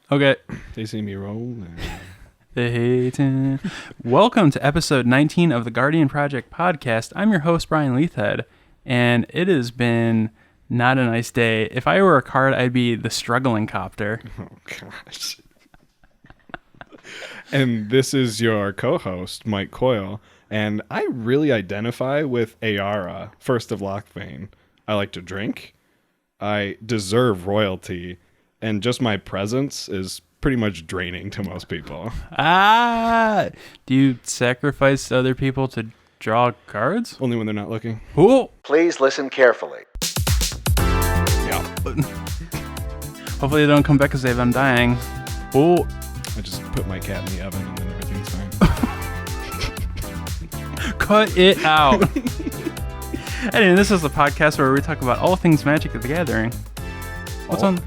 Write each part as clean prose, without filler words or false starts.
Okay. They see me roll. They hate it. Welcome to episode 19 of the Guardian Project podcast. I'm your host, Brian Leithhead, and it has been not a nice day. If I were a card, I'd be the struggling copter. Oh, gosh. And this is your co-host, Mike Coyle, and I really identify with Ayara, First of Lochbane. I like to drink. I deserve royalty, and just my presence is pretty much draining to most people. Do you sacrifice other people to draw cards? Only when they're not looking. Cool. Please listen carefully. Yeah. Hopefully they don't come back and say I'm dying. Oh. I just put my cat in the oven and then everything's fine. Cut it out. Anyway, this is the podcast where we talk about all things Magic at the Gathering. What's on?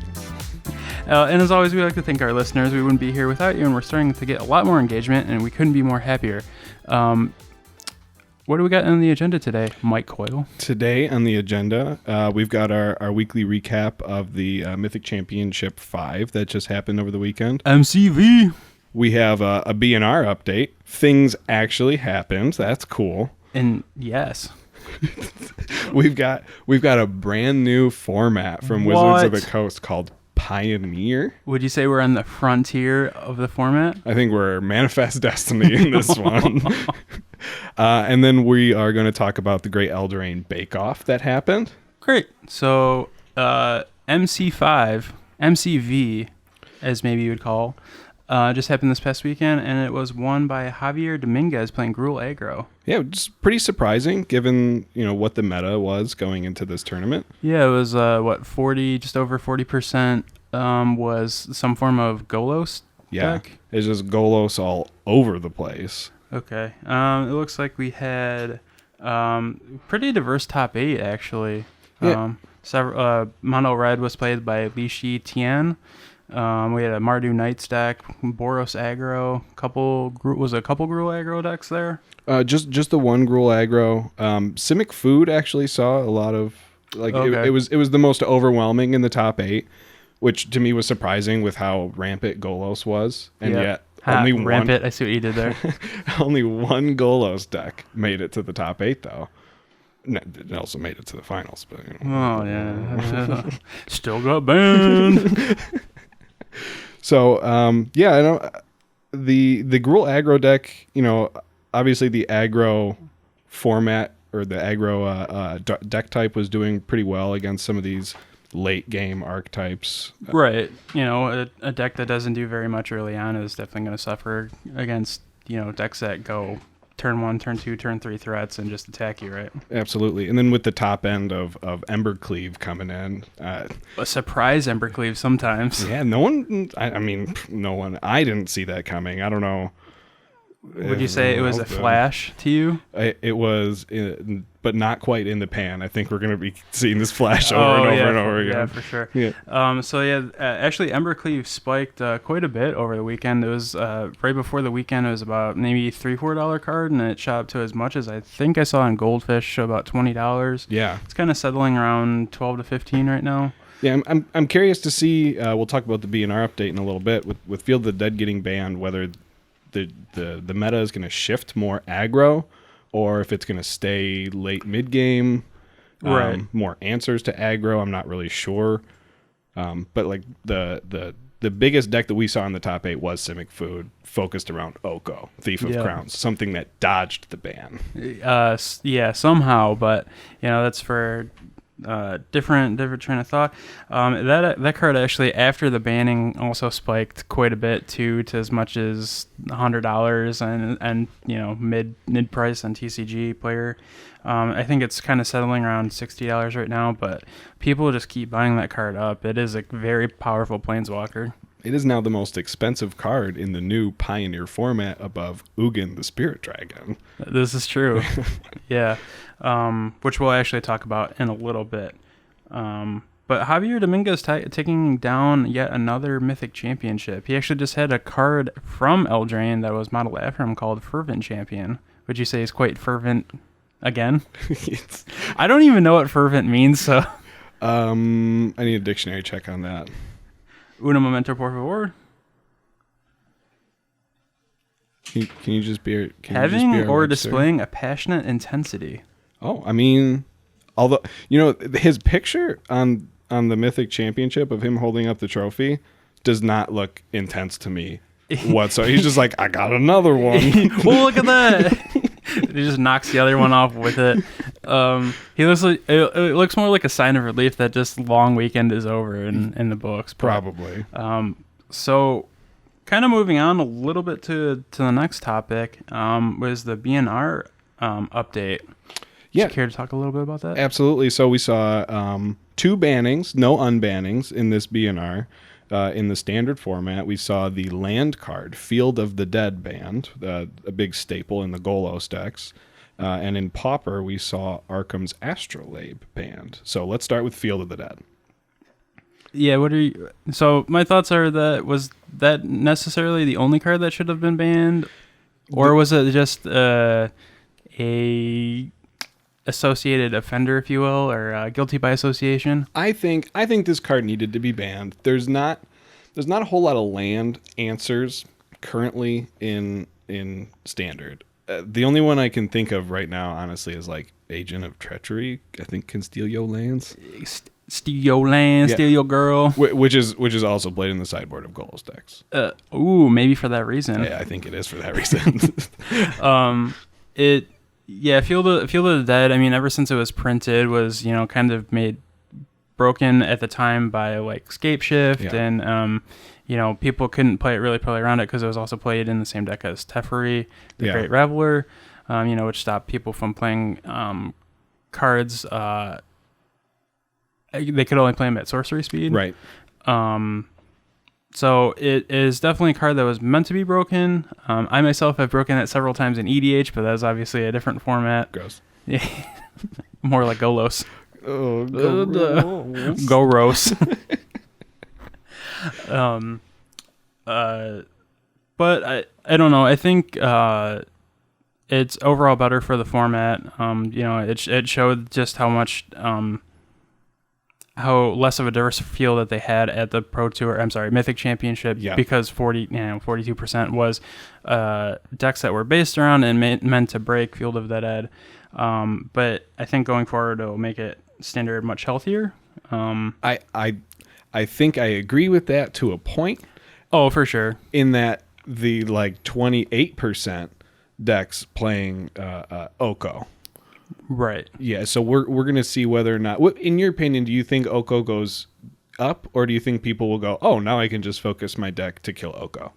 And as always, we like to thank our listeners. We wouldn't be here without you, and we're starting to get a lot more engagement, and we couldn't be more happier. What do we got on the agenda today, Mike Coyle? Today on the agenda, we've got our weekly recap of the Mythic Championship 5 that just happened over the weekend. MCV. We have a BNR update. Things actually happened. That's cool. And yes. We've got a brand new format from Wizards of the Coast called Pioneer. Would you say we're on the frontier of the format? I think we're Manifest Destiny in this one. And then we are going to talk about the Great Eldraine Bake Off that happened. Great. So MCV, as maybe you would call, just happened this past weekend, and it was won by Javier Dominguez playing Gruul Aggro. Yeah, just pretty surprising given, what the meta was going into this tournament. Yeah, it was, 40, just over 40% was some form of Golos deck? It's just Golos all over the place. Okay. It looks like we had pretty diverse top 8, actually. Yeah. Mono Red was played by Li Shi Tian. We had a Mardu Knight stack, Boros Aggro, a couple Gruul Aggro decks there? Just the one Gruul Aggro. Simic Food actually saw a lot of it was the most overwhelming in the top 8, which to me was surprising with how rampant Golos was, and yet only rampant. I see what you did there. Only one Golos deck made it to the top 8 though. It also made it to the finals, but oh yeah, still got banned. So, I know the Gruul Aggro deck, obviously the aggro format or the aggro deck type was doing pretty well against some of these late game archetypes. Right. A deck that doesn't do very much early on is definitely going to suffer against, decks that go turn 1, turn 2, turn 3 threats and just attack you, right? Absolutely. And then with the top end of Embercleave coming in. A surprise Embercleave sometimes. Yeah, no one, I didn't see that coming. I don't know. Would you say it was a flash to you? It was, but not quite in the pan. I think we're going to be seeing this flash over and over again. Yeah, for sure. Yeah. Actually, Embercleave spiked quite a bit over the weekend. It was right before the weekend. It was about maybe $3-4 card, and it shot up to as much as I think I saw on Goldfish, about $20. Yeah, it's kind of settling around 12 to 15 right now. Yeah, I'm curious to see. We'll talk about the BNR update in a little bit with Field of the Dead getting banned, whether the meta is going to shift more aggro, or if it's going to stay late mid game. Right. More answers to aggro. I'm not really sure. But like the biggest deck that we saw in the top 8 was Simic Food, focused around Oko, Thief of Crowns, something that dodged the ban. Somehow, but that's for different train of thought. That card actually, after the banning, also spiked quite a bit too, to as much as $100 and mid price on TCG player. I think it's kind of settling around $60 right now, but people just keep buying that card up. It is a very powerful planeswalker. It is now the most expensive card in the new Pioneer format, above Ugin the Spirit Dragon. This is true. Yeah. Which we'll actually talk about in a little bit. But Javier Dominguez taking down yet another Mythic Championship. He actually just had a card from Eldraine that was modeled after him called Fervent Champion. Would you say is quite fervent again? I don't even know what fervent means, so... I need a dictionary check on that. Una momento, por favor. Can you just be having our or Webster? displaying a passionate intensity. Oh, I mean, although his picture on the Mythic Championship of him holding up the trophy does not look intense to me whatsoever. He's just like, I got another one. Well, look at that. He just knocks the other one off with it. He looks like it looks more like a sign of relief that just long weekend is over in the books. But, Probably. So, kind of moving on a little bit to the next topic was the BNR update. Yeah. Would you care to talk a little bit about that? Absolutely. So we saw 2 bannings, no unbannings in this BNR. In the standard format, we saw the land card, Field of the Dead banned, a big staple in the Golos decks. And in Pauper, we saw Arkham's Astrolabe banned. So let's start with Field of the Dead. Yeah, so my thoughts are was that necessarily the only card that should have been banned? Or was it just a associated offender, if you will, or guilty by association? I think this card needed to be banned. There's not a whole lot of land answers currently in standard. The only one I can think of right now, honestly, is like Agent of Treachery. I think can steal your lands. Steal your land, Yeah. steal your girl. Which is also played in the sideboard of Golos decks. Maybe for that reason. Yeah, I think it is for that reason. Field of the Dead, I mean, ever since it was printed, was, kind of made broken at the time by like Scape Shift, Yeah. and people couldn't play around it because it was also played in the same deck as Teferi, the Yeah. Great Reveler, which stopped people from playing cards. They could only play them at sorcery speed. Right. So it is definitely a card that was meant to be broken. I myself have broken it several times in EDH, but that's obviously a different format. Gross. Yeah, more like Golos. Oh, Goros. But I don't know. I think it's overall better for the format. It showed just how much how less of a diverse field that they had at the Pro Tour. I'm sorry, Mythic Championship, Yeah. because 42% was decks that were based around and meant to break Field of the Dead. But I think going forward it'll make it standard much healthier. I think I agree with that to a point. Oh, for sure. In that the like 28% decks playing Oko. Right. Yeah, so we're going to see whether or not, in your opinion, do you think Oko goes up, or do you think people will go, oh, now I can just focus my deck to kill Oko?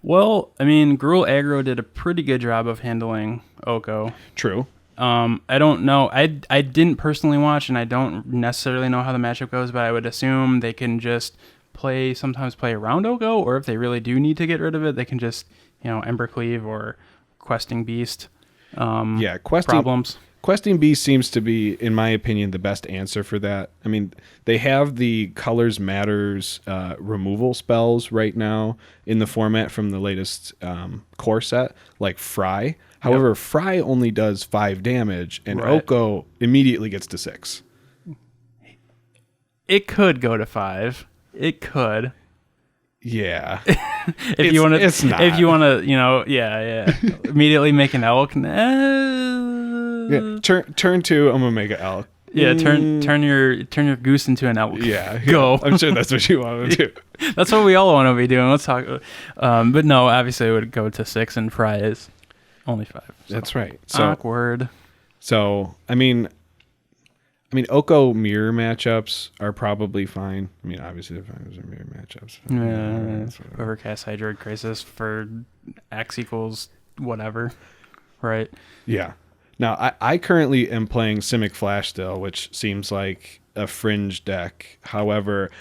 Well, I mean, Gruul Aggro did a pretty good job of handling Oko. True. I don't know. I didn't personally watch, and I don't necessarily know how the matchup goes, but I would assume they can just sometimes play around Oko, or if they really do need to get rid of it, they can just, Embercleave or Questing Beast. Problems. Questing Beast seems to be, in my opinion, the best answer for that. I mean, they have the Colors Matters removal spells right now in the format from the latest core set, like Fry. However, Yep. Fry only does 5 damage, and Right. Oko immediately gets to 6. It could go to 5. It could. Yeah. If you want to, it's not. if you want to, immediately make an elk. Yeah. Turn 2, I'm gonna make an elk. Yeah, turn your goose into an elk. Yeah. Go. I'm sure that's what you want to do. That's what we all want to be doing. Let's talk. But no, obviously it would go to 6, and Fry is only 5. So. That's right. So Awkward. So I mean, Oko mirror matchups are probably fine. I mean, obviously the finals are mirror matchups. Whoever casts Hydroid Crisis for X equals whatever, right? Yeah. Now I currently am playing Simic Flash still, which seems like a fringe deck. However,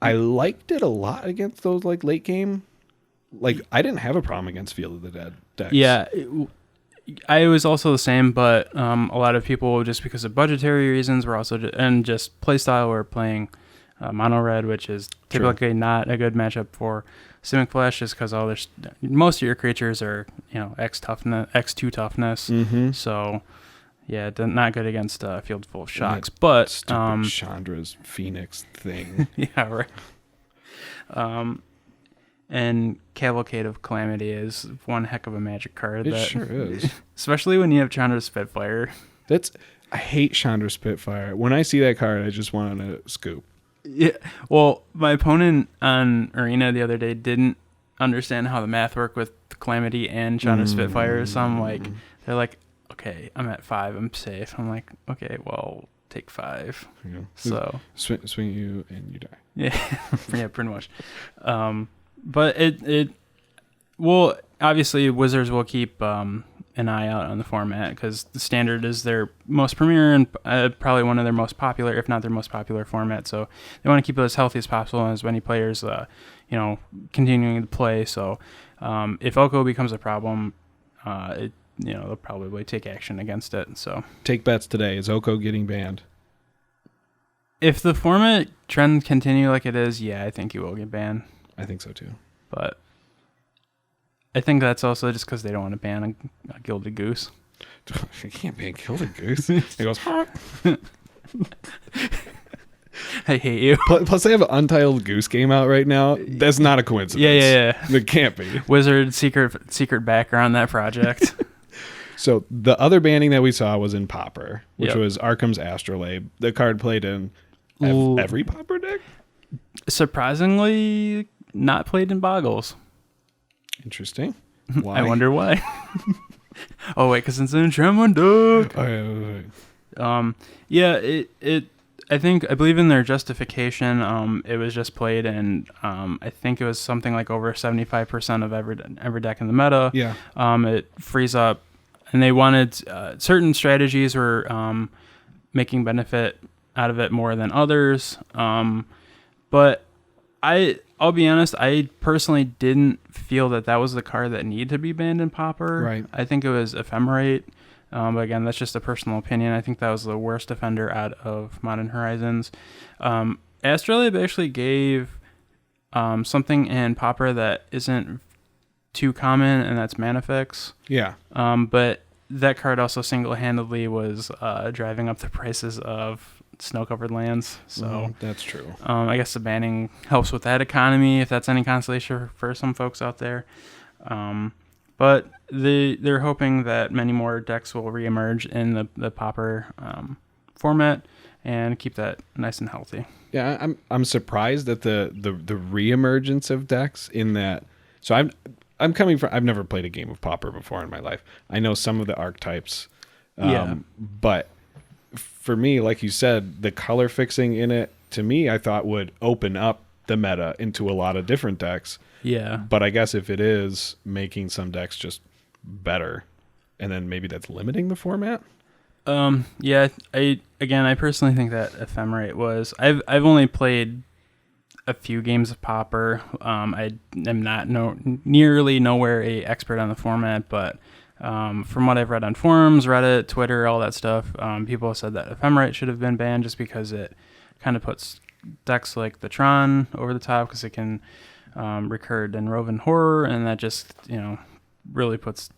I liked it a lot against those like late game. Like I didn't have a problem against Field of the Dead decks. Yeah. I was also the same, but a lot of people, just because of budgetary reasons, were also just playstyle, were playing mono red, which is typically not a good matchup for Simic Flash, just because most of your creatures are X2 toughness. Mm-hmm. So yeah, not good against a field full of shocks. But stupid Chandra's Phoenix thing. yeah, right. And Cavalcade of Calamity is one heck of a Magic card. It sure is. Especially when you have Chandra Spitfire. I hate Chandra Spitfire. When I see that card, I just want to scoop. Yeah. Well, my opponent on Arena the other day didn't understand how the math worked with Calamity and Chandra Spitfire. So I'm like, they're like, okay, I'm at 5. I'm safe. I'm like, okay, well, take 5. Yeah. So swing you and you die. Yeah. Yeah, pretty much. But it well, obviously Wizards will keep an eye out on the format because the Standard is their most premier and probably one of their most popular, if not their most popular format. So they want to keep it as healthy as possible and as many players, continuing to play. So if Oko becomes a problem, they'll probably take action against it. So take bets today. Is Oko getting banned? If the format trend continue like it is, yeah, I think he will get banned. I think so too. But I think that's also just because they don't want to ban a Gilded Goose. You can't ban Gilded Goose. It goes, I hate you. Plus, they have an Untitled Goose game out right now. That's not a coincidence. Yeah. It can't be. Wizard secret backer on that project. So the other banning that we saw was in Pauper, which was Arkham's Astrolabe. The card played in every Pauper deck? Surprisingly, not played in Boggles. Interesting. Why? I wonder why. Oh wait, because it's in Tremor deck. I believe in their justification, it was just played in, I think it was something like over 75% of every deck in the meta. Yeah. It frees up, and they wanted certain strategies were making benefit out of it more than others. But I'll be honest, I personally didn't feel that was the card that needed to be banned in Pauper. Right. I think it was Ephemerate. But again, that's just a personal opinion. I think that was the worst defender out of Modern Horizons. Astrolabe actually gave something in Pauper that isn't too common, and that's Manifex. Yeah. But that card also single-handedly was driving up the prices of snow-covered lands. So that's true. I guess the banning helps with that economy, if that's any consolation for some folks out there. But they're hoping that many more decks will reemerge in the Pauper format and keep that nice and healthy. Yeah, I'm surprised at the reemergence of decks in that. So I'm coming from. I've never played a game of Pauper before in my life. I know some of the archetypes, but for me, like you said, the color fixing in it to me, I thought would open up the meta into a lot of different decks. Yeah. But I guess if it is making some decks just better, and then maybe that's limiting the format. Yeah. I personally think that Ephemerate was. I've only played a few games of Pauper. I am not nearly nowhere a expert on the format, but from what I've read on forums, Reddit, Twitter, all that stuff, people have said that Ephemerate should have been banned just because it kind of puts decks like the Tron over the top because it can recur Denroven Horror, and that just really puts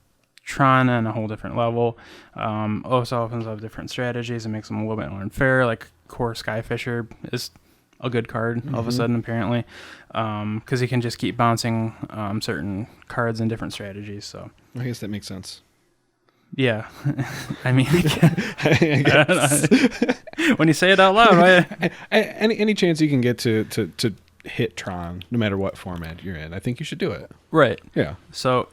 Tron on a whole different level. Also opens up different strategies and makes them a little bit more unfair. Like Core Skyfisher is a good card all of a sudden, apparently, because he can just keep bouncing certain cards in different strategies. So I guess that makes sense. Yeah, I mean, I guess. When you say it out loud, any chance you can get to hit Tron, no matter what format you're in, I think you should do it. Right. Yeah. So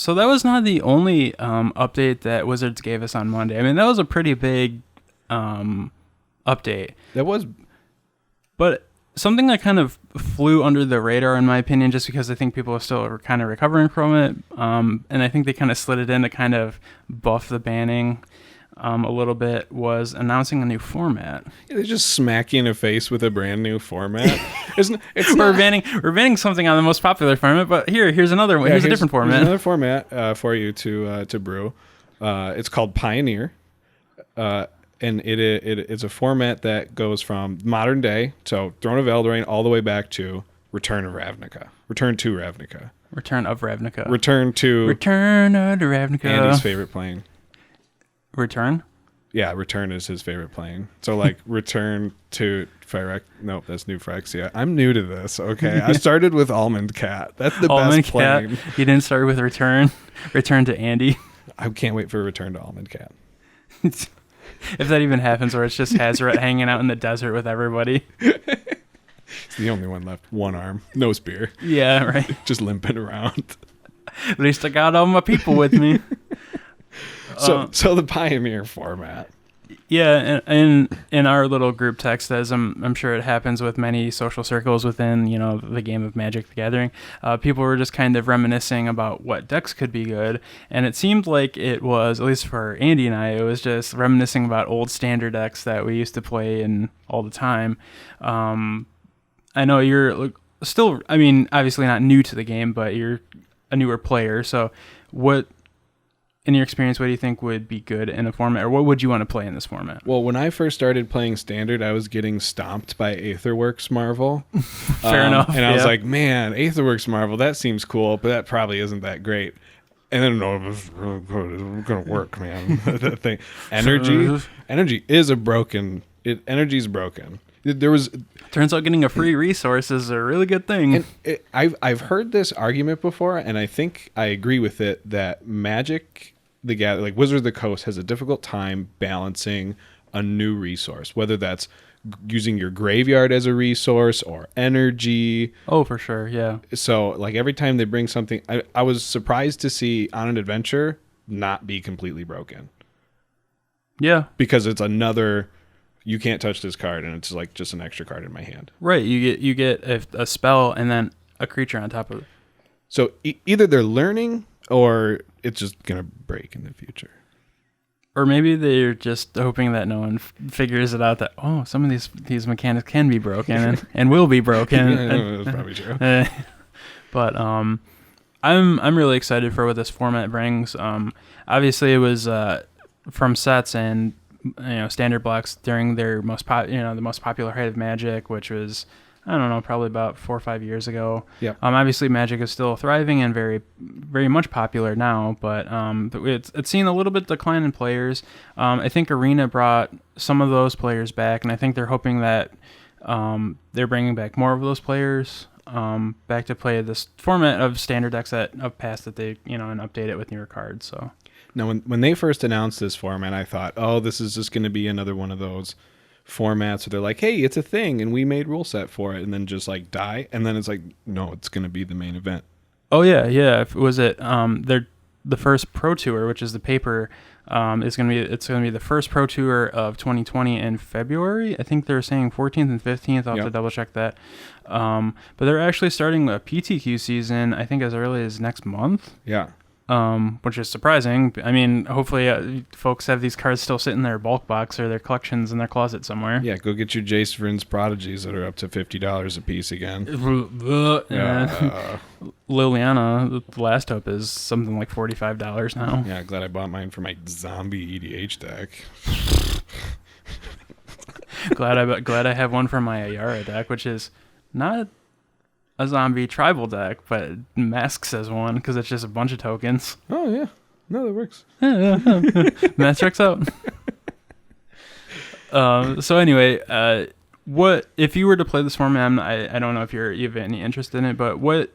that was not the only update that Wizards gave us on Monday. I mean, that was a pretty big update. That was. But something that kind of flew under the radar, in my opinion, just because I think people are still kind of recovering from it, and I think they kind of slid it in to kind of buff the banning a little bit, was announcing a new format. Yeah, they just smack you in the face with a brand new format. We're banning something on the most popular format, but here's another one. Yeah, here's a different format. Here's another format for you to brew. It's called Pioneer. And it's a format that goes from modern day, so Throne of Eldraine, all the way back to Return of Ravnica. Return to Ravnica. Return of Ravnica. Return to Ravnica. Andy's favorite plane. Return? Yeah, Return is his favorite plane. So like Return to Phyrexia. Nope, that's New Phyrexia. I'm new to this. Okay, I started with Almond Cat. That's the Almond best plane. Cat. You didn't start with Return. Return to Andy. I can't wait for Return to Almond Cat. If that even happens, or it's just Jahzzar hanging out in the desert with everybody. It's the only one left. One arm, no spear. Yeah, right. Just limping around. At least I got all my people with me. So the Pioneer format. Yeah, and in our little group text, as I'm sure it happens with many social circles within, the game of Magic the Gathering, people were just kind of reminiscing about what decks could be good, and it seemed like it was, at least for Andy and I, it was just reminiscing about old standard decks that we used to play in all the time. I know you're still, obviously not new to the game, but you're a newer player, so what... in your experience, what do you think would be good in a format, or what would you want to play in this format? Well, when I first started playing Standard, I was getting stomped by Aetherworks Marvel. Fair enough. And I was like, man, Aetherworks Marvel, that seems cool, but that probably isn't that great. And then, no, it was really good. It's going to work, man. That thing. Energy is energy's broken. There was... Turns out getting a free resource is a really good thing. And I've heard this argument before, and I think I agree with it, that Magic the Gathering, like Wizards of the Coast, has a difficult time balancing a new resource, whether that's using your graveyard as a resource or energy. Oh, for sure, yeah. So, like, every time they bring something... I was surprised to see On an Adventure not be completely broken. Yeah. Because it's another... You can't touch this card, and it's like just an extra card in my hand. Right, you get a spell and then a creature on top of it. So either they're learning, or it's just gonna break in the future. Or maybe they're just hoping that no one figures it out that some of these mechanics can be broken and will be broken. Yeah, that's probably true. But I'm really excited for what this format brings. Obviously, it was from sets and standard blocks during their the most popular height of Magic, which was, I don't know, probably about 4 or 5 years ago. Yeah. Obviously Magic is still thriving and very, very much popular now, but it's seen a little bit decline in players. I think Arena brought some of those players back, and I think they're hoping that they're bringing back more of those players back to play this format of standard decks of past that they and update it with newer cards. So. Now, when they first announced this format, I thought, this is just going to be another one of those formats where they're like, hey, it's a thing, and we made rule set for it, and then just like die. And then it's like, no, it's going to be the main event. Oh, yeah. Was it the first Pro Tour, which is the paper, it's going to be the first Pro Tour of 2020 in February. I think they're saying 14th and 15th. I'll have to double check that. But they're actually starting a PTQ season, I think, as early as next month. Yeah. Which is surprising. Hopefully folks have these cards still sitting in their bulk box or their collections in their closet somewhere. Yeah, go get your Jace Vryn's Prodigies that are up to $50 a piece again. Liliana, the Last Hope, is something like $45 now. Yeah, glad I bought mine for my zombie EDH deck. glad I have one for my Ayara deck, which is not a zombie tribal deck, but it masks as one because it's just a bunch of tokens. Oh, yeah. No, that works. That checks out. So anyway, what if you were to play this format? I don't know if you have any interest in it, but what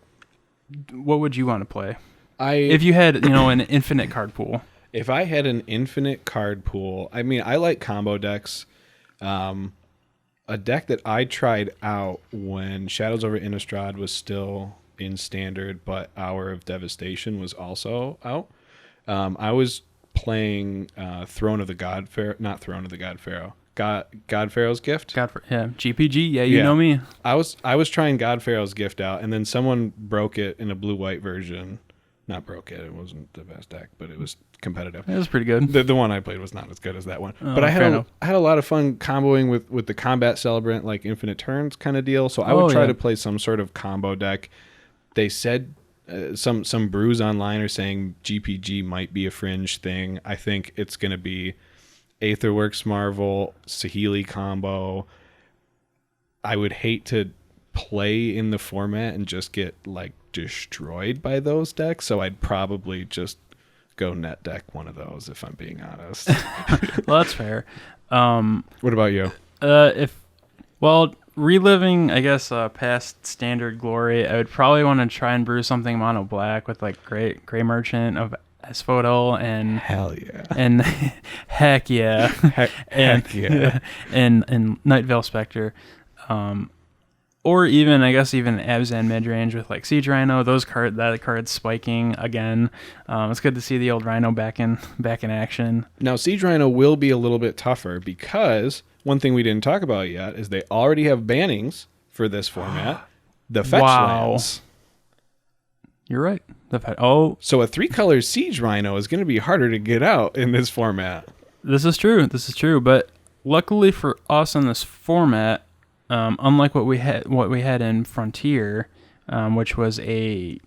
would you want to play? If you had an infinite card pool. If I had an infinite card pool, I like combo decks. A deck that I tried out when Shadows over Innistrad was still in Standard, but Hour of Devastation was also out. I was playing Throne of the God Pharaoh, not Throne of the God Pharaoh, God Pharaoh's Gift. GPG. Yeah, you know me. I was trying God Pharaoh's Gift out, and then someone broke it in a blue-white version. Not broke it. It wasn't the best deck, but it was competitive. It was pretty good. The one I played was not as good as that one. But I had a lot of fun comboing with the Combat Celebrant, like Infinite Turns kind of deal. So I would try to play some sort of combo deck. They said some brews online are saying GPG might be a fringe thing. I think it's going to be Aetherworks Marvel, Saheeli combo. I would hate to play in the format and just get like destroyed by those decks, so I'd probably just go net deck one of those, if I'm being honest. Well, that's fair. What about you? Reliving, I guess, past standard glory, I would probably want to try and brew something mono black with like Gray Merchant of Asphodel and Hell yeah. and heck yeah, Heck yeah. and Night Veil Spectre, or even Abzan midrange with like Siege Rhino. That card's spiking again. It's good to see the old Rhino back in action. Now, Siege Rhino will be a little bit tougher because one thing we didn't talk about yet is they already have bannings for this format. The fetch lands. You're right. So a 3-color Siege Rhino is going to be harder to get out in this format. This is true. But luckily for us in this format, unlike what we had in Frontier, which was a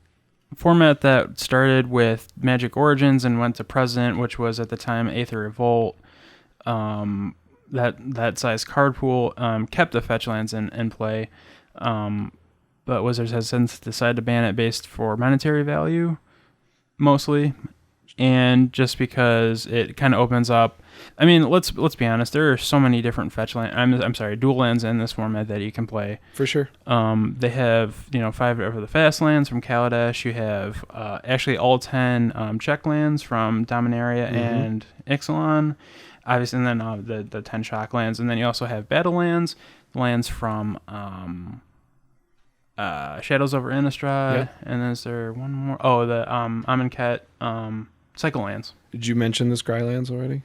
format that started with Magic Origins and went to Present, which was at the time Aether Revolt. That size card pool kept the fetch lands in play, but Wizards has since decided to ban it based for monetary value, mostly, and just because it kind of opens up. I mean, let's be honest. There are so many different fetch lands. I'm sorry, dual lands in this format that you can play. For sure. They have 5 of the fast lands from Kaladesh. You have actually all 10 check lands from Dominaria and Ixalan. Obviously, and then the 10 shock lands, and then you also have battle lands from Shadows over Innistrad, and then is there one more? Oh, the Amonkhet cycle lands. Did you mention the Scry lands already?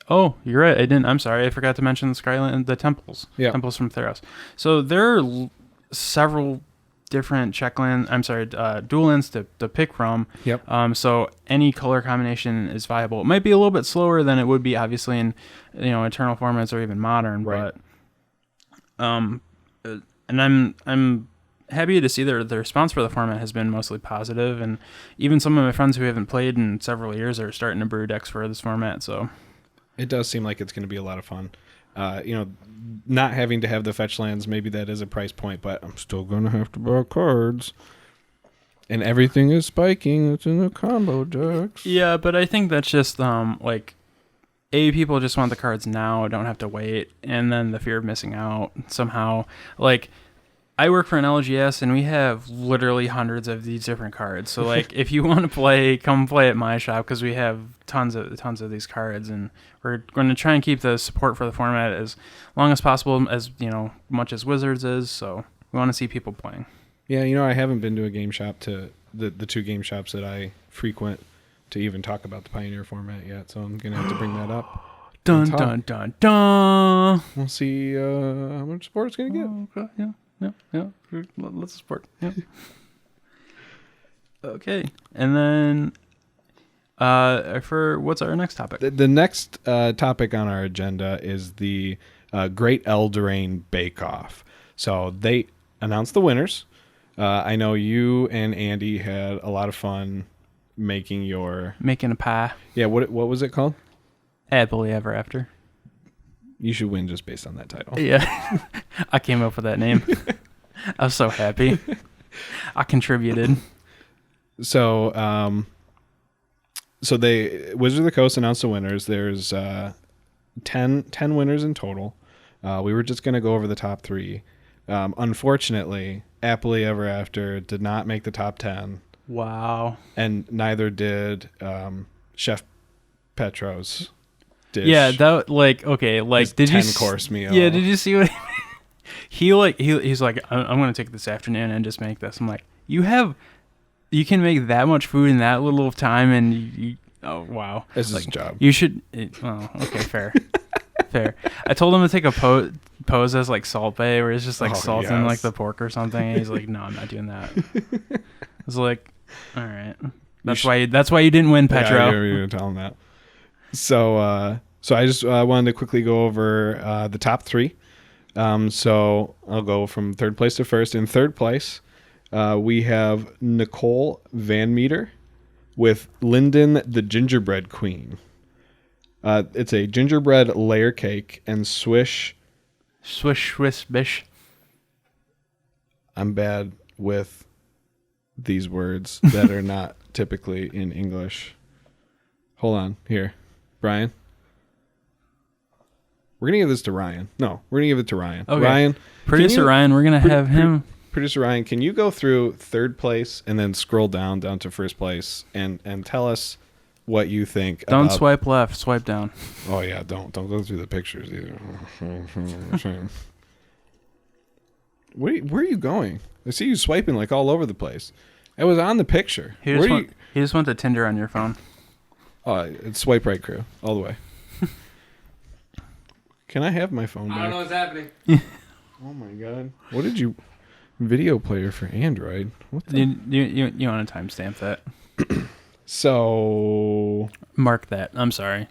Oh, you're right. I didn't. I'm sorry. I forgot to mention the Skyland, the temples. Yeah. Temples from Theros. So there are several different dual lands to pick from. Yep. So any color combination is viable. It might be a little bit slower than it would be obviously in eternal formats or even modern, right. But and I'm happy to see the response for the format has been mostly positive, and even some of my friends who haven't played in several years are starting to brew decks for this format. So it does seem like it's going to be a lot of fun. Not having to have the fetch lands, maybe that is a price point, but I'm still going to have to buy cards. And everything is spiking. It's in the combo decks. Yeah, but I think that's just people just want the cards now, don't have to wait, and then the fear of missing out somehow. Like, I work for an LGS, and we have literally hundreds of these different cards. So, like, if you want to play, come play at my shop, because we have tons of these cards, and we're going to try and keep the support for the format as long as possible, as much as Wizards is. So we want to see people playing. Yeah, I haven't been to a game shop, to the 2 game shops that I frequent, to even talk about the Pioneer format yet. So I'm going to have to bring that up. Dun, dun, dun, dun. We'll see how much support it's going to get. Okay, yeah. Yeah. Let's support. Yeah. Okay, and then for what's our next topic? The next topic on our agenda is the Great Eldraine Bake Off. So they announced the winners. I know you and Andy had a lot of fun making a pie. Yeah. What was it called? Happily Ever After. You should win just based on that title. Yeah. I came up with that name. I was so happy. I contributed. So, Wizards of the Coast announced the winners. There's 10 winners in total. We were just going to go over the top 3. Unfortunately, Happily Ever After did not make the top 10. Wow. And neither did Chef Petro's dish. Yeah, that did you 10-course meal. Yeah, did you see what he's like? I'm gonna take this afternoon and just make this. I'm like, you can make that much food in that little time, and you oh wow, this is his job. You should. Okay, fair, fair. I told him to take a pose as like Salt Bae, where it's just like salting like the pork or something, and he's like, no, I'm not doing that. I was like, all right, that's why you didn't win, Petro. Yeah, you're gonna tell him that. So I just wanted to quickly go over the top 3. So I'll go from third place to first. In third place, we have Nicole Van Meter with Linden the Gingerbread Queen. It's a gingerbread layer cake and swish bish. I'm bad with these words that are not typically in English. Hold on. Here. Brian. We're going to give this to Ryan. No, we're going to give it to Ryan. Okay. Ryan. Producer Ryan, we're going to have him. Producer Ryan, can you go through third place and then scroll down to first place and tell us what you think Don't about... swipe left, swipe down. Oh, yeah, don't go through the pictures either. Where are you going? I see you swiping like all over the place. It was on the picture. He just went to Tinder on your phone. Oh, it's swipe right, crew, all the way. Can I have my phone back? I don't know what's happening. Oh my god! What did you? Video player for Android. What the? You want to timestamp that? So mark that. I'm sorry.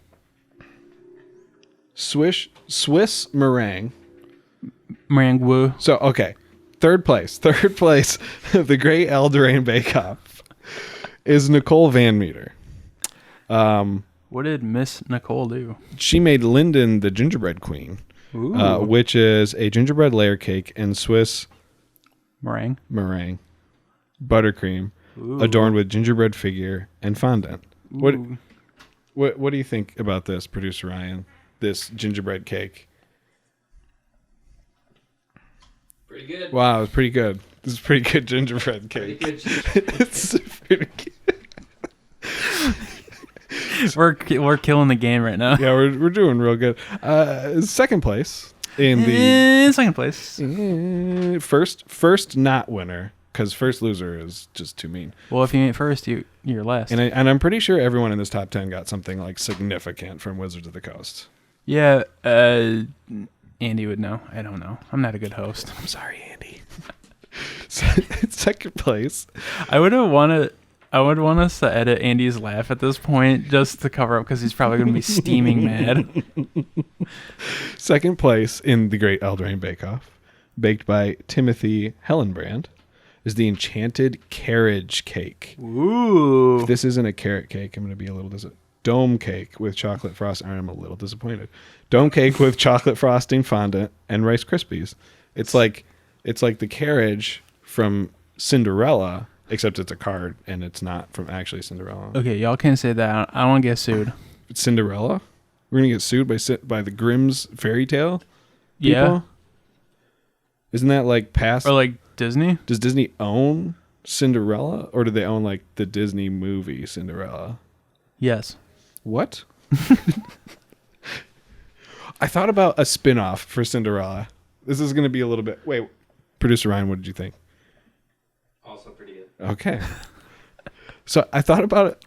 Swiss meringue. Meringue woo. So okay, third place, of the Great Eldraine Bake Off is Nicole Van Meter. What did Miss Nicole do? She made Linden the gingerbread queen, which is a gingerbread layer cake and Swiss meringue, buttercream, adorned with gingerbread figure and fondant. Ooh. What do you think about this, Producer Ryan? This gingerbread cake. Pretty good. Wow, it's pretty good. This is pretty good gingerbread cake. It's pretty good. We're killing the game right now. Yeah, we're doing real good. Second place in the second place. First not winner, because first loser is just too mean. Well, if you ain't first, you're last. And I'm pretty sure everyone in this top 10 got something like significant from Wizards of the Coast. Yeah, Andy would know. I don't know. I'm not a good host. I'm sorry, Andy. Second place. I would want us to edit Andy's laugh at this point just to cover up because he's probably going to be steaming mad. Second place in the Great Eldraine Bake Off, baked by Timothy Hellenbrand, is the Enchanted Carriage Cake. Ooh. If this isn't a carrot cake, I'm going to be a little disappointed. Dome cake with chocolate frosting. I'm a little disappointed. Dome cake with chocolate frosting, fondant, and Rice Krispies. It's like the carriage from Cinderella, except it's a card and it's not from actually Cinderella. Okay, y'all can't say that. I don't want to get sued. It's Cinderella? We're going to get sued by the Grimm's fairy tale people? Yeah. Isn't that like past? Or like Disney? Does Disney own Cinderella? Or do they own like the Disney movie Cinderella? Yes. What? I thought about a spin-off for Cinderella. This is going to be a little bit... Wait, Producer Ryan, what did you think? Also pretty good. Okay. So I thought about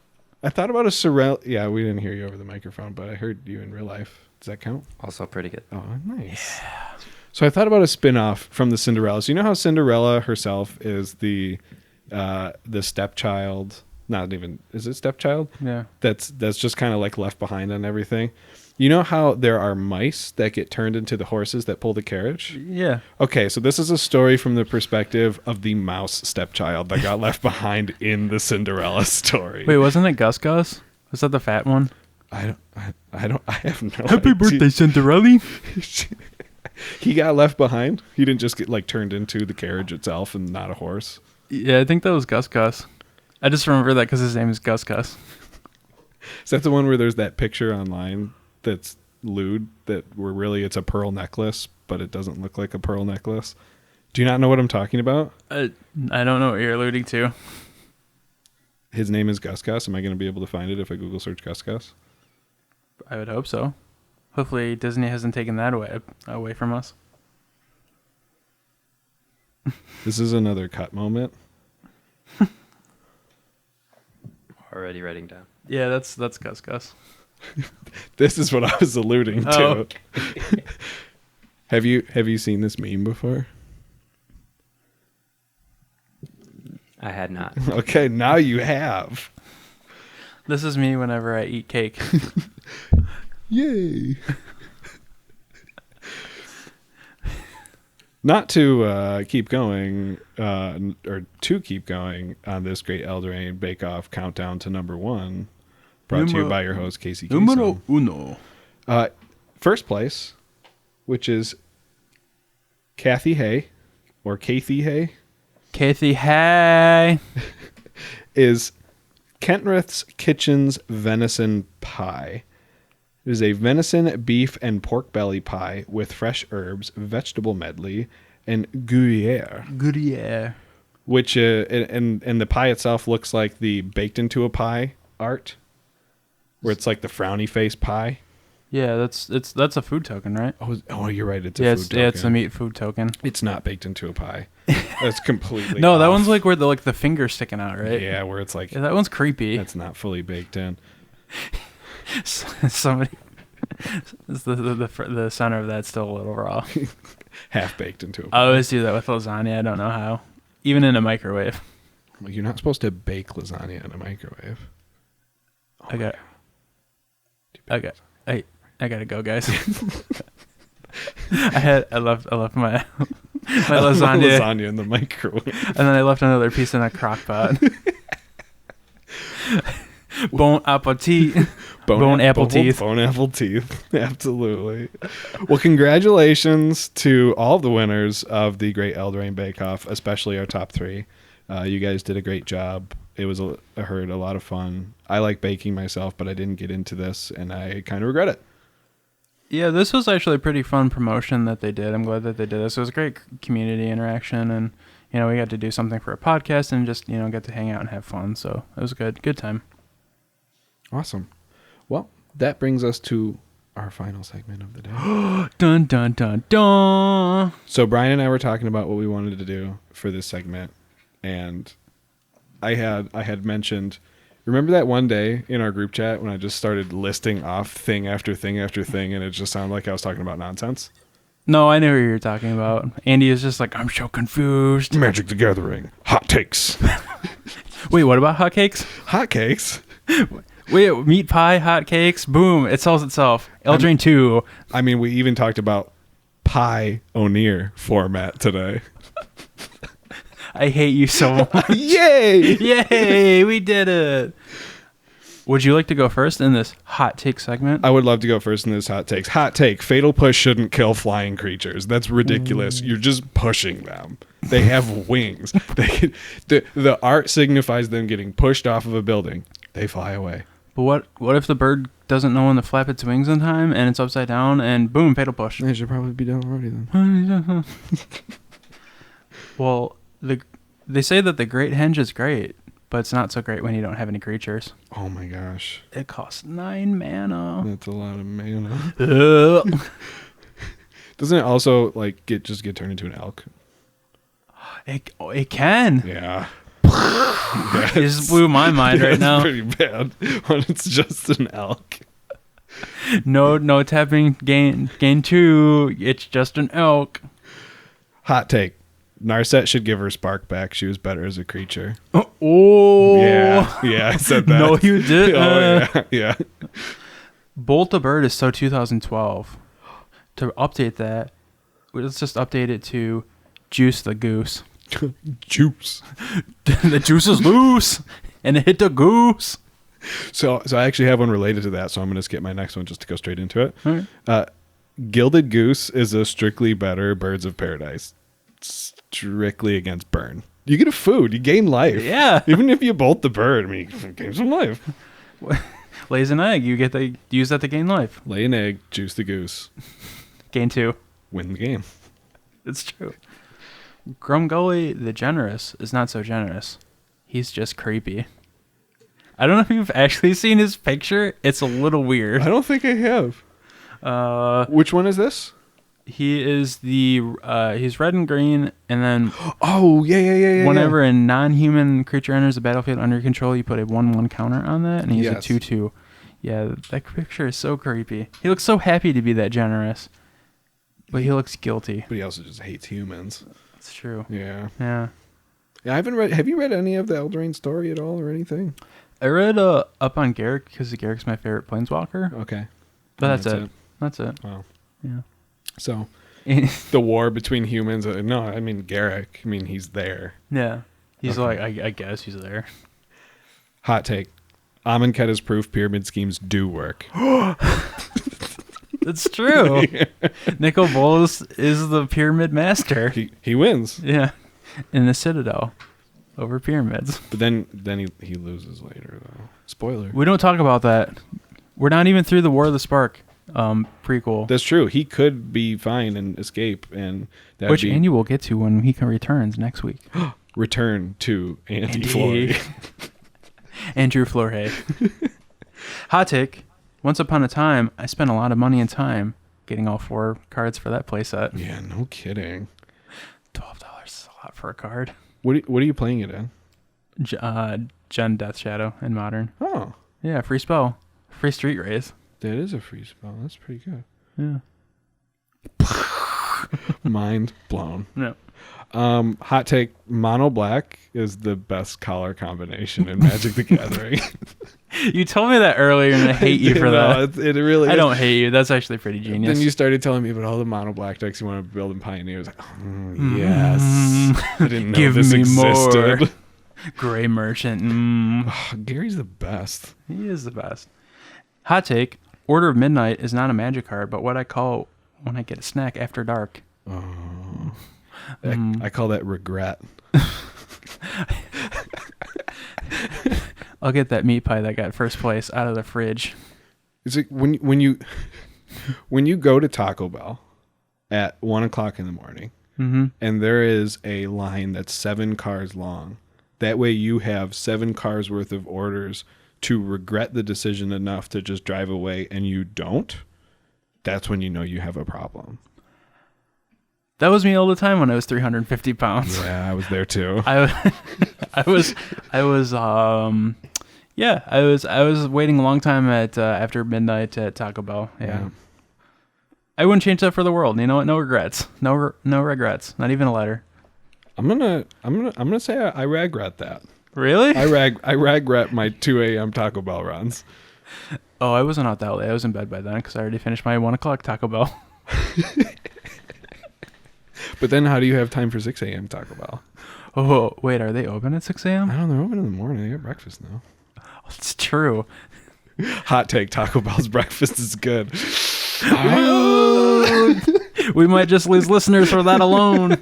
a Sorrel... Yeah, we didn't hear you over the microphone, but I heard you in real life. Does that count? Also pretty good. Oh, nice. Yeah. So I thought about a spin-off from the Cinderella. So you know how Cinderella herself is the stepchild... Not even... Is it stepchild? Yeah. That's just kind of like left behind on everything. You know how there are mice that get turned into the horses that pull the carriage? Yeah. Okay, so this is a story from the perspective of the mouse stepchild that got left behind in the Cinderella story. Wait, wasn't it Gus Gus? Was that the fat one? I have no idea. Happy birthday, Cinderella. He got left behind? He didn't just get like turned into the carriage itself and not a horse? Yeah, I think that was Gus Gus. I just remember that because his name is Gus Gus. Is that the one where there's that picture online that's lewd, where really it's a pearl necklace, but it doesn't look like a pearl necklace? Do you not know what I'm talking about? I don't know what you're alluding to. His name is Gus Gus. Am I going to be able to find it if I Google search Gus Gus? I would hope so. Hopefully Disney hasn't taken that away from us. This is another cut moment. Already writing down. Yeah, that's Gus Gus. This is what I was alluding to. Oh. Have you seen this meme before? I had not. Okay, now you have. This is me whenever I eat cake. Yay. Not to keep going, or to keep going on this Great Eldraine Bake Off countdown to number 1, brought to you by your host, Casey Kasem. Numero uno. First place, which is Kathy Hay, or Kathy Hay. Kathy Hay. Is Kentrith's Kitchen's Venison Pie. It is a venison, beef, and pork belly pie with fresh herbs, vegetable medley, and Gruyere. Gruyere. Which, and the pie itself looks like the baked into a pie art, where it's like the frowny face pie. Yeah, that's a food token, right? Oh, you're right. It's a food token. Yeah, it's a meat food token. It's not baked into a pie. That's completely No, that off. one's like where the finger's sticking out, right? Yeah, where it's like... Yeah, that one's creepy. That's not fully baked in. Somebody... the center of that's still a little raw. Half baked into a I pie. always do that with lasagna. I don't know how. Even in a microwave. Well, you're not supposed to bake lasagna in a microwave. Oh I gotta go, guys. I left my lasagna in the microwave. and then I left another piece in a crock pot. Bon appetit. Bone apple teeth. Bone apple teeth. Absolutely. Well, congratulations to all the winners of the Great Eldraine Bake Off, especially our top 3. You guys did a great job. It was, I heard, a lot of fun. I like baking myself, but I didn't get into this, and I kind of regret it. Yeah, this was actually a pretty fun promotion that they did. I'm glad that they did this. It was a great community interaction, and we got to do something for a podcast and just get to hang out and have fun. So it was a good time. Awesome. Well, that brings us to our final segment of the day. Dun dun dun dun. So Brian and I were talking about what we wanted to do for this segment, and I had mentioned, remember that one day in our group chat when I just started listing off thing after thing after thing, and it just sounded like I was talking about nonsense? No, I knew what you were talking about. Andy is just like, I'm so confused. Magic the Gathering. Hot takes. Wait, what about hotcakes? Hotcakes? Wait, meat pie, hotcakes, boom, it sells itself. Eldraine 2. I mean, we even talked about Pioneer format today. I hate you so much. Yay! Yay, we did it. Would you like to go first in this hot take segment? I would love to go first in this hot takes. Hot take. Fatal Push shouldn't kill flying creatures. That's ridiculous. You're just pushing them. They have wings. The art signifies them getting pushed off of a building. They fly away. But what if the bird doesn't know when to flap its wings in time and it's upside down and boom, fatal push? They should probably be done already then. Well, they say that the Great Henge is great, but it's not so great when you don't have any creatures. Oh my gosh. It costs 9 mana. That's a lot of mana. Ugh. Doesn't it also get turned into an elk? It can. Yeah. It just blew my mind right now. Pretty bad when it's just an elk. No tapping gain 2. It's just an elk. Hot take. Narset should give her spark back. She was better as a creature. Oh. Yeah, I said that. No, you didn't. Oh, yeah. Bolt the Bird is so 2012. To update that, let's just update it to Juice the Goose. Juice. The juice is loose, and it hit the goose. So I actually have one related to that, so I'm going to skip my next one just to go straight into it. All right. Gilded Goose is a strictly better Birds of Paradise. Strictly against burn. You get a food. You gain life. Yeah. Even if you bolt the bird, I mean, you gain some life. Lays an egg. You use that to gain life. Lay an egg, juice the goose. Gain 2. Win the game. It's true. Grumgully the Generous is not so generous. He's just creepy. I don't know if you've actually seen his picture. It's a little weird. I don't think I have. Which one is this? He is he's red and green, and then Oh, yeah. whenever a non-human creature enters the battlefield under your control, you put a 1/1 counter on that, and he's Yes. a 2/2. Yeah, that picture is so creepy. He looks so happy to be that generous, but he looks guilty. But he also just hates humans. It's true. Yeah. Yeah. I haven't read. Have you read any of the Eldraine story at all or anything? I read up on Garrick because Garrick's my favorite planeswalker. Okay. But that's it. That's it. Wow. Yeah. So the war between humans. No, I mean Garrick. I mean he's there. Yeah. He's Okay. like, I guess he's there. Hot take. Amonkhet is proof pyramid schemes do work. It's true. Nicol Bolas is the pyramid master. He wins. Yeah. In the Citadel. over pyramids. But then he loses later though. Spoiler. We don't talk about that. We're not even through the War of the Spark prequel. That's true. He could be fine and escape, and that Which be Andy will get to when he returns next week. return to Andy Flory. Andrew Florey. Hot take. Once upon a time, I spent a lot of money and time getting all 4 cards for that playset. Yeah, no kidding. $12 is a lot for a card. What are you playing it in? Gen Death Shadow in Modern. Oh, Yeah, free spell. Free street raise. that is a free spell. That's pretty good. Yeah. Mind blown. No. Hot take, mono black is the best color combination in Magic the Gathering. You told me that earlier and I hate you for that. No, it really I is. don't hate you. That's actually pretty genius. Then you started telling me about all the mono black decks you want to build in Pioneer. I was like, yes. I didn't know Give this me existed. more. Gray Merchant. Gary's the best. He is the best. Hot take. Order of Midnight is not a Magic card, but what I call when I get a snack after dark. Oh. I call that regret. I'll get that meat pie that got first place out of the fridge. It's like when you go to Taco Bell at 1:00 in the morning, and there is a line that's 7 cars long. That way you have 7 cars worth of orders to regret the decision enough to just drive away, and you don't. That's when you know you have a problem. That was me all the time when I was 350 pounds. Yeah, I was there too. I was waiting a long time at after midnight at Taco Bell. Yeah. I wouldn't change that for the world. You know what? No regrets. No regrets. Not even a letter. I'm gonna say I regret that. Really? I regret my 2 a.m. Taco Bell runs. Oh, I wasn't out that late. I was in bed by then because I already finished my 1:00 Taco Bell. But then how do you have time for 6 a.m. Taco Bell? Oh, wait. Are they open at 6 a.m.? I don't know. They're open in the morning. They got breakfast now. Oh, it's true. Hot take, Taco Bell's breakfast is good. We might just lose listeners for that alone.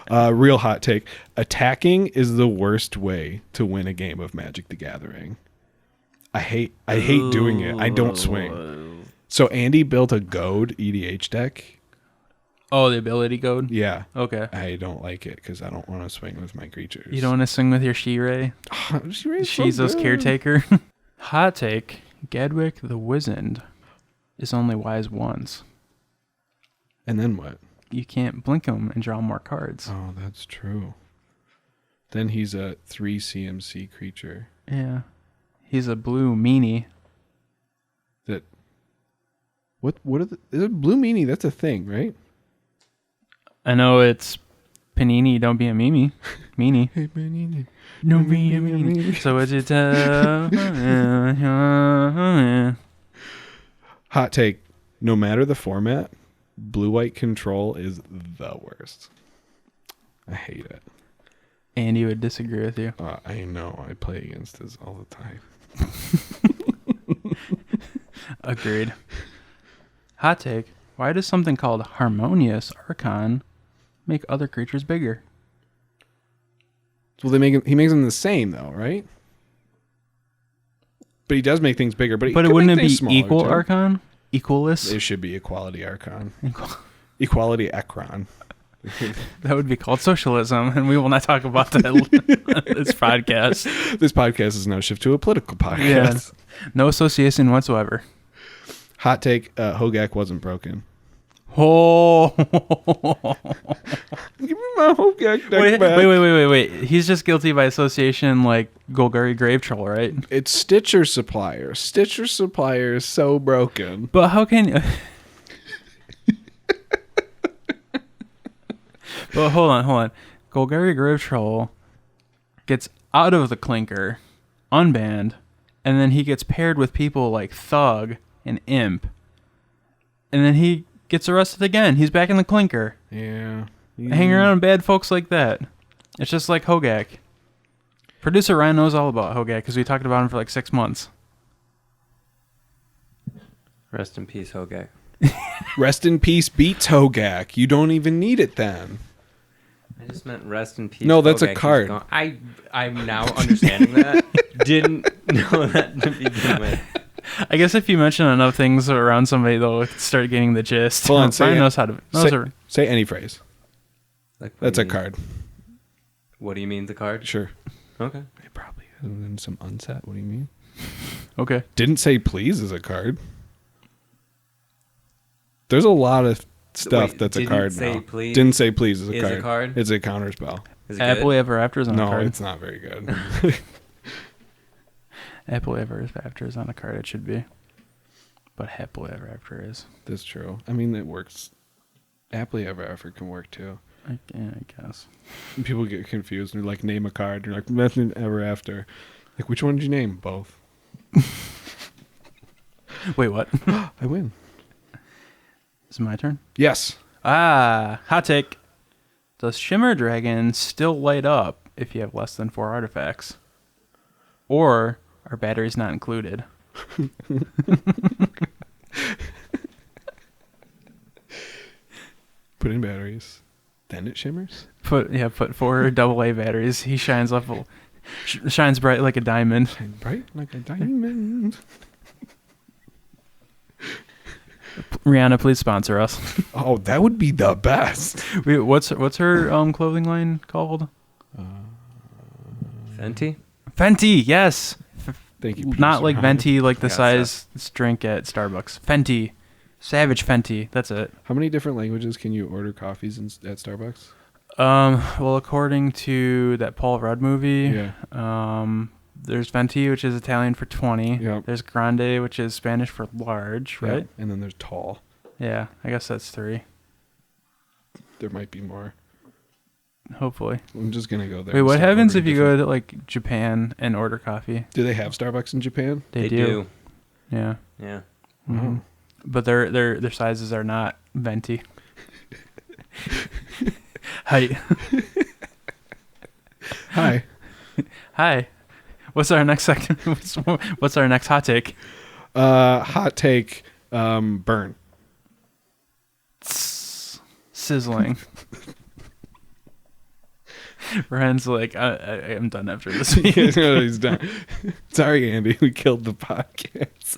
Real hot take. Attacking is the worst way to win a game of Magic the Gathering. I hate doing it. I don't swing. So Andy built a Goad EDH deck. Oh, the ability code? Yeah. Okay. I don't like it because I don't want to swing with my creatures. You don't want to swing with your She-Ray? She's those caretaker. Hot take. Gadwick the Wizened is only wise once. And then what? You can't blink him and draw more cards. Oh, that's true. Then he's a 3 CMC creature. Yeah. He's a blue meanie. That. What are the. Is it blue meanie? That's a thing, right? I know it's Panini, don't be a Mimi. Meanie. Hey, Panini. Don't be a meanie. So what'd you tell? Hot take. No matter the format, blue-white control is the worst. I hate it. Andy would disagree with you. I know. I play against this all the time. Agreed. Hot take. Why does something called Harmonious Archon make other creatures bigger? Well, he makes them the same, though, right? But he does make things bigger. But it wouldn't it be smaller, equal too. Archon? Equalist? It should be Equality Archon. Equality Ekron. That would be called socialism, and we will not talk about that on this podcast. This podcast is now shifted to a political podcast. Yeah. No association whatsoever. Hot take, Hogak wasn't broken. Oh. Give me my Hogak deck back. Wait. He's just guilty by association like Golgari Grave Troll, right? It's Stitcher Supplier. Stitcher Supplier is so broken. But how can... But hold on. Golgari Grave Troll gets out of the clinker, unbanned, and then he gets paired with people like Thug and Imp. And then he gets arrested again. He's back in the clinker. Yeah. Hanging around with bad folks like that. It's just like Hogak. Producer Ryan knows all about Hogak because we talked about him for like 6 months. Rest in peace, Hogak. Rest in peace beats Hogak. You don't even need it then. I just meant rest in peace. No, that's a Bogak. He's card. gone. I'm now understanding that. Didn't know that to begin with. I guess if you mention enough things around somebody, they'll start getting the gist. Hold on, Brian knows how to. Say any phrase. Like, what That's do a you mean? card. What do you mean, the card? Sure. Okay. It probably isn't in some unset. What do you mean? Okay. Didn't say please is a card. There's a lot of stuff Wait, that's a didn't card say now. please Didn't say please is a is card. a card? It's a counter spell. Is it Happily good? Ever After is on a No, card. it's not very good. Happily Ever After is on a card. It should be. But Happily Ever After is. That's true. I mean, it works. Happily ever after can work too. I guess. And people get confused and they're like, name a card. You're like, nothing ever after. Like, which one did you name? Both. Wait, what? I win. Is it my turn? Yes. Hot take. Does Shimmer Dragon still light up if you have less than 4 artifacts? Or are batteries not included? Put in batteries. Then it shimmers. Put 4 AA batteries. He shines up, shines bright like a diamond. And bright like a diamond. Rihanna, please sponsor us. Oh, that would be the best. Wait, what's her clothing line called? Fenty? Fenty, yes. Thank you. Not like Venti, like the Yeah, size drink at Starbucks. Fenty, Savage Fenty. That's it. How many different languages can you order coffees at Starbucks? Well, according to that Paul Rudd movie, Yeah. there's Venti, which is Italian for 20. Yep. There's Grande, which is Spanish for large, right? Yeah. And then there's tall. Yeah, I guess that's 3. There might be more. Hopefully. I'm just gonna go there. Wait, and what start happens if ordering you go different- to like Japan and order coffee? Do they have Starbucks in Japan? They do. Yeah. Yeah. Mhm. But their sizes are not Venti. Hi. Hi. Hi. What's our next section? What's our next hot take? Hot take. Burn. Sizzling. Ryan's like, I'm done after this week. He's done. Sorry, Andy. We killed the podcast.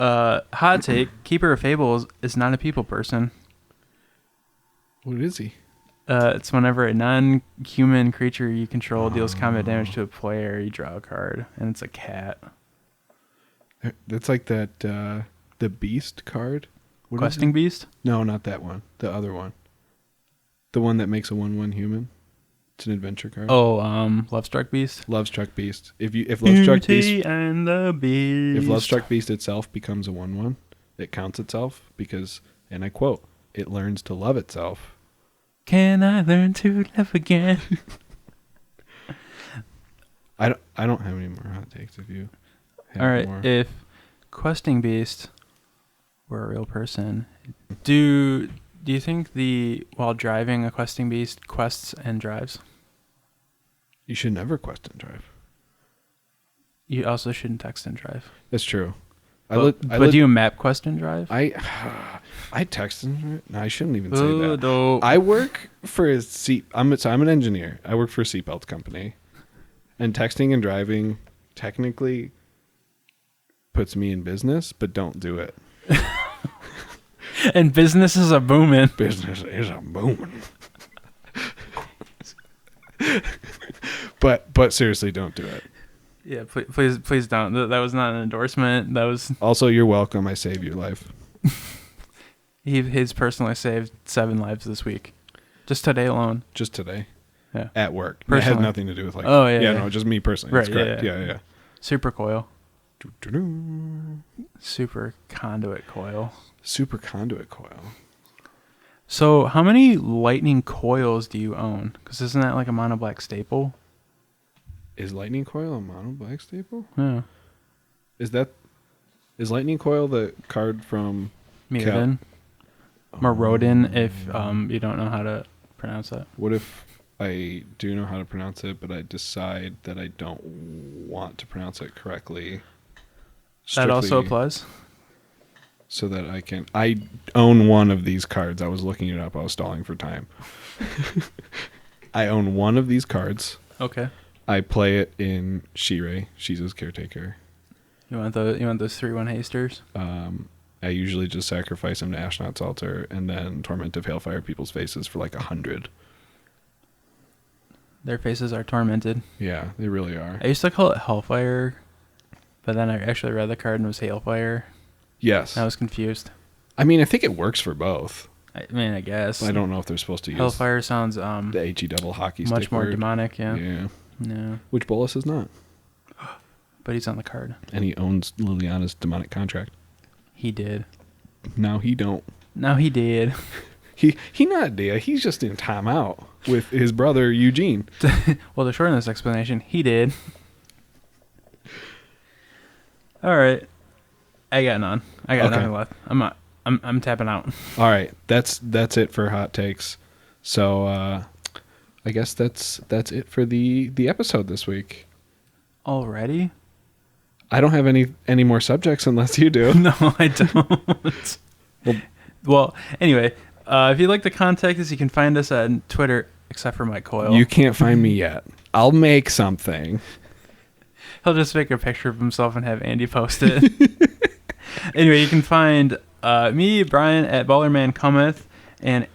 Hot take. Keeper of Fables is not a people person. What is he? It's whenever a non-human creature you control deals combat damage to a player, you draw a card, and it's a cat. That's like that the Beast card. What is Questing it? Beast? No, not that one. The other one. The one that makes a 1/1 human. It's an adventure card. Oh, Lovestruck Beast? Lovestruck Beast. If Lovestruck Beast, Beauty and the Beast. if Lovestruck Beast itself becomes a 1/1, it counts itself because, and I quote, it learns to love itself. Can I learn to love again? I don't have any more hot takes. If you have All right, more. if Questing Beast were a real person, do you think while driving a Questing Beast quests and drives? You should never quest and drive. You also shouldn't text and drive. That's true. But do you map quest and drive? I text and no, I shouldn't even say Oh, that. no. I work for a seat. I'm an engineer. I work for a seatbelt company, and texting and driving technically puts me in business, but don't do it. And business is a booming. Business is a booming. But seriously, don't do it. Yeah, please don't. That was not an endorsement. That was Also, you're welcome. I saved your life. he's personally saved 7 lives this week, just today alone. Just today. Yeah. At work. It had Personally. nothing to do with like. Oh, yeah, yeah. No, just me personally. Right, That's correct. yeah. Yeah. Super coil. Doo-doo-doo. Super conduit coil. Super conduit coil. So how many lightning coils do you own? Because isn't that like a mono black staple? Is lightning coil a mono black staple? Yeah. Is lightning coil the card from Mirrodin. Mirrodin, if you don't know how to pronounce that. What if I do know how to pronounce it, but I decide that I don't want to pronounce it correctly? That also strictly applies? So that I own one of these cards. I was looking it up. I was stalling for time. I own one of these cards. Okay. I play it in Shirei. She's his caretaker. You want those 3/1 hasters? I usually just sacrifice them to Ashnod's altar and then Torment of Hailfire people's faces for like 100. Their faces are tormented. Yeah, they really are. I used to call it Hellfire, but then I actually read the card and it was Hailfire. Yes. I was confused. I mean, I think it works for both. I mean, I guess. I don't know if they're supposed to use Hellfire sounds the HE double hockey much stick more word. demonic, yeah. Yeah. No. Which Bolas is not. But he's on the card. And he owns Liliana's demonic contract. He did. Now he don't. No, he did. He not dead. He's just in timeout with his brother Eugene. Well, to shorten this explanation, he did. All right. I got none. I got nothing left. I'm tapping out. All right. That's it for hot takes. So I guess that's it for the episode this week. Already? I don't have any more subjects unless you do. No, I don't. Well, anyway, if you'd like to contact us, you can find us on Twitter, except for Mike Coyle. You can't find me yet. I'll make something. He'll just make a picture of himself and have Andy post it. Anyway, you can find me, Brian, at Ballerman Cometh, and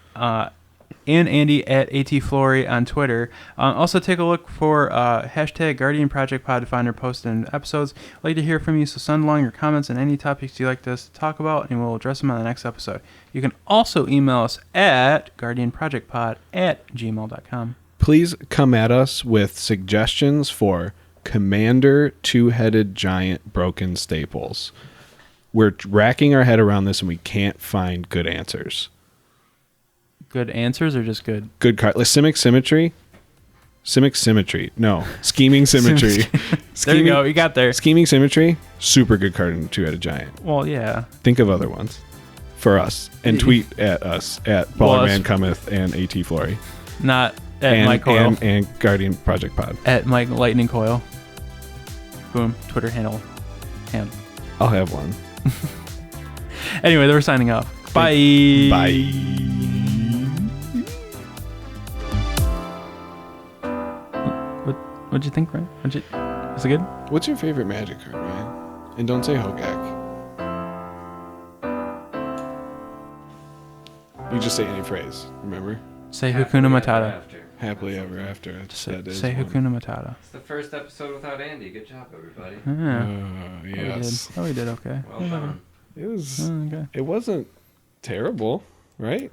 Andy at ATFlory on Twitter. Also, take a look for hashtag Guardian Project Pod to find our posts and episodes. I'd like to hear from you, so send along your comments and any topics you'd like us to talk about, and we'll address them on the next episode. You can also email us at guardianprojectpod@gmail.com. Please come at us with suggestions for Commander Two-Headed Giant Broken Staples. We're racking our head around this and we can't find good answers. Good answers or just good? Good card. Like Simic Symmetry. Simic Symmetry. No. Scheming Symmetry. There you go. You got there. Scheming Symmetry. Super good card in Two-Headed Giant. Well, yeah. Think of other ones for us. And tweet at us at Ballerman Cometh and ATFlory. Not at Mike Coyle. And Guardian Project Pod. At Mike Lightning Coyle. Boom. Twitter handle. I'll have one. Anyway, we're signing off. Bye. Bye. What'd you think, Ryan? Was it good? What's your favorite Magic card, Ryan? And don't say Hogak. You just say any phrase, remember? Say Hakuna Matata. Happily ever after. Say That is Hakuna Matata. It's the first episode without Andy. Good job, everybody. Yeah. Yes. Oh, we did okay. Well done. It was. Okay. It wasn't terrible, right?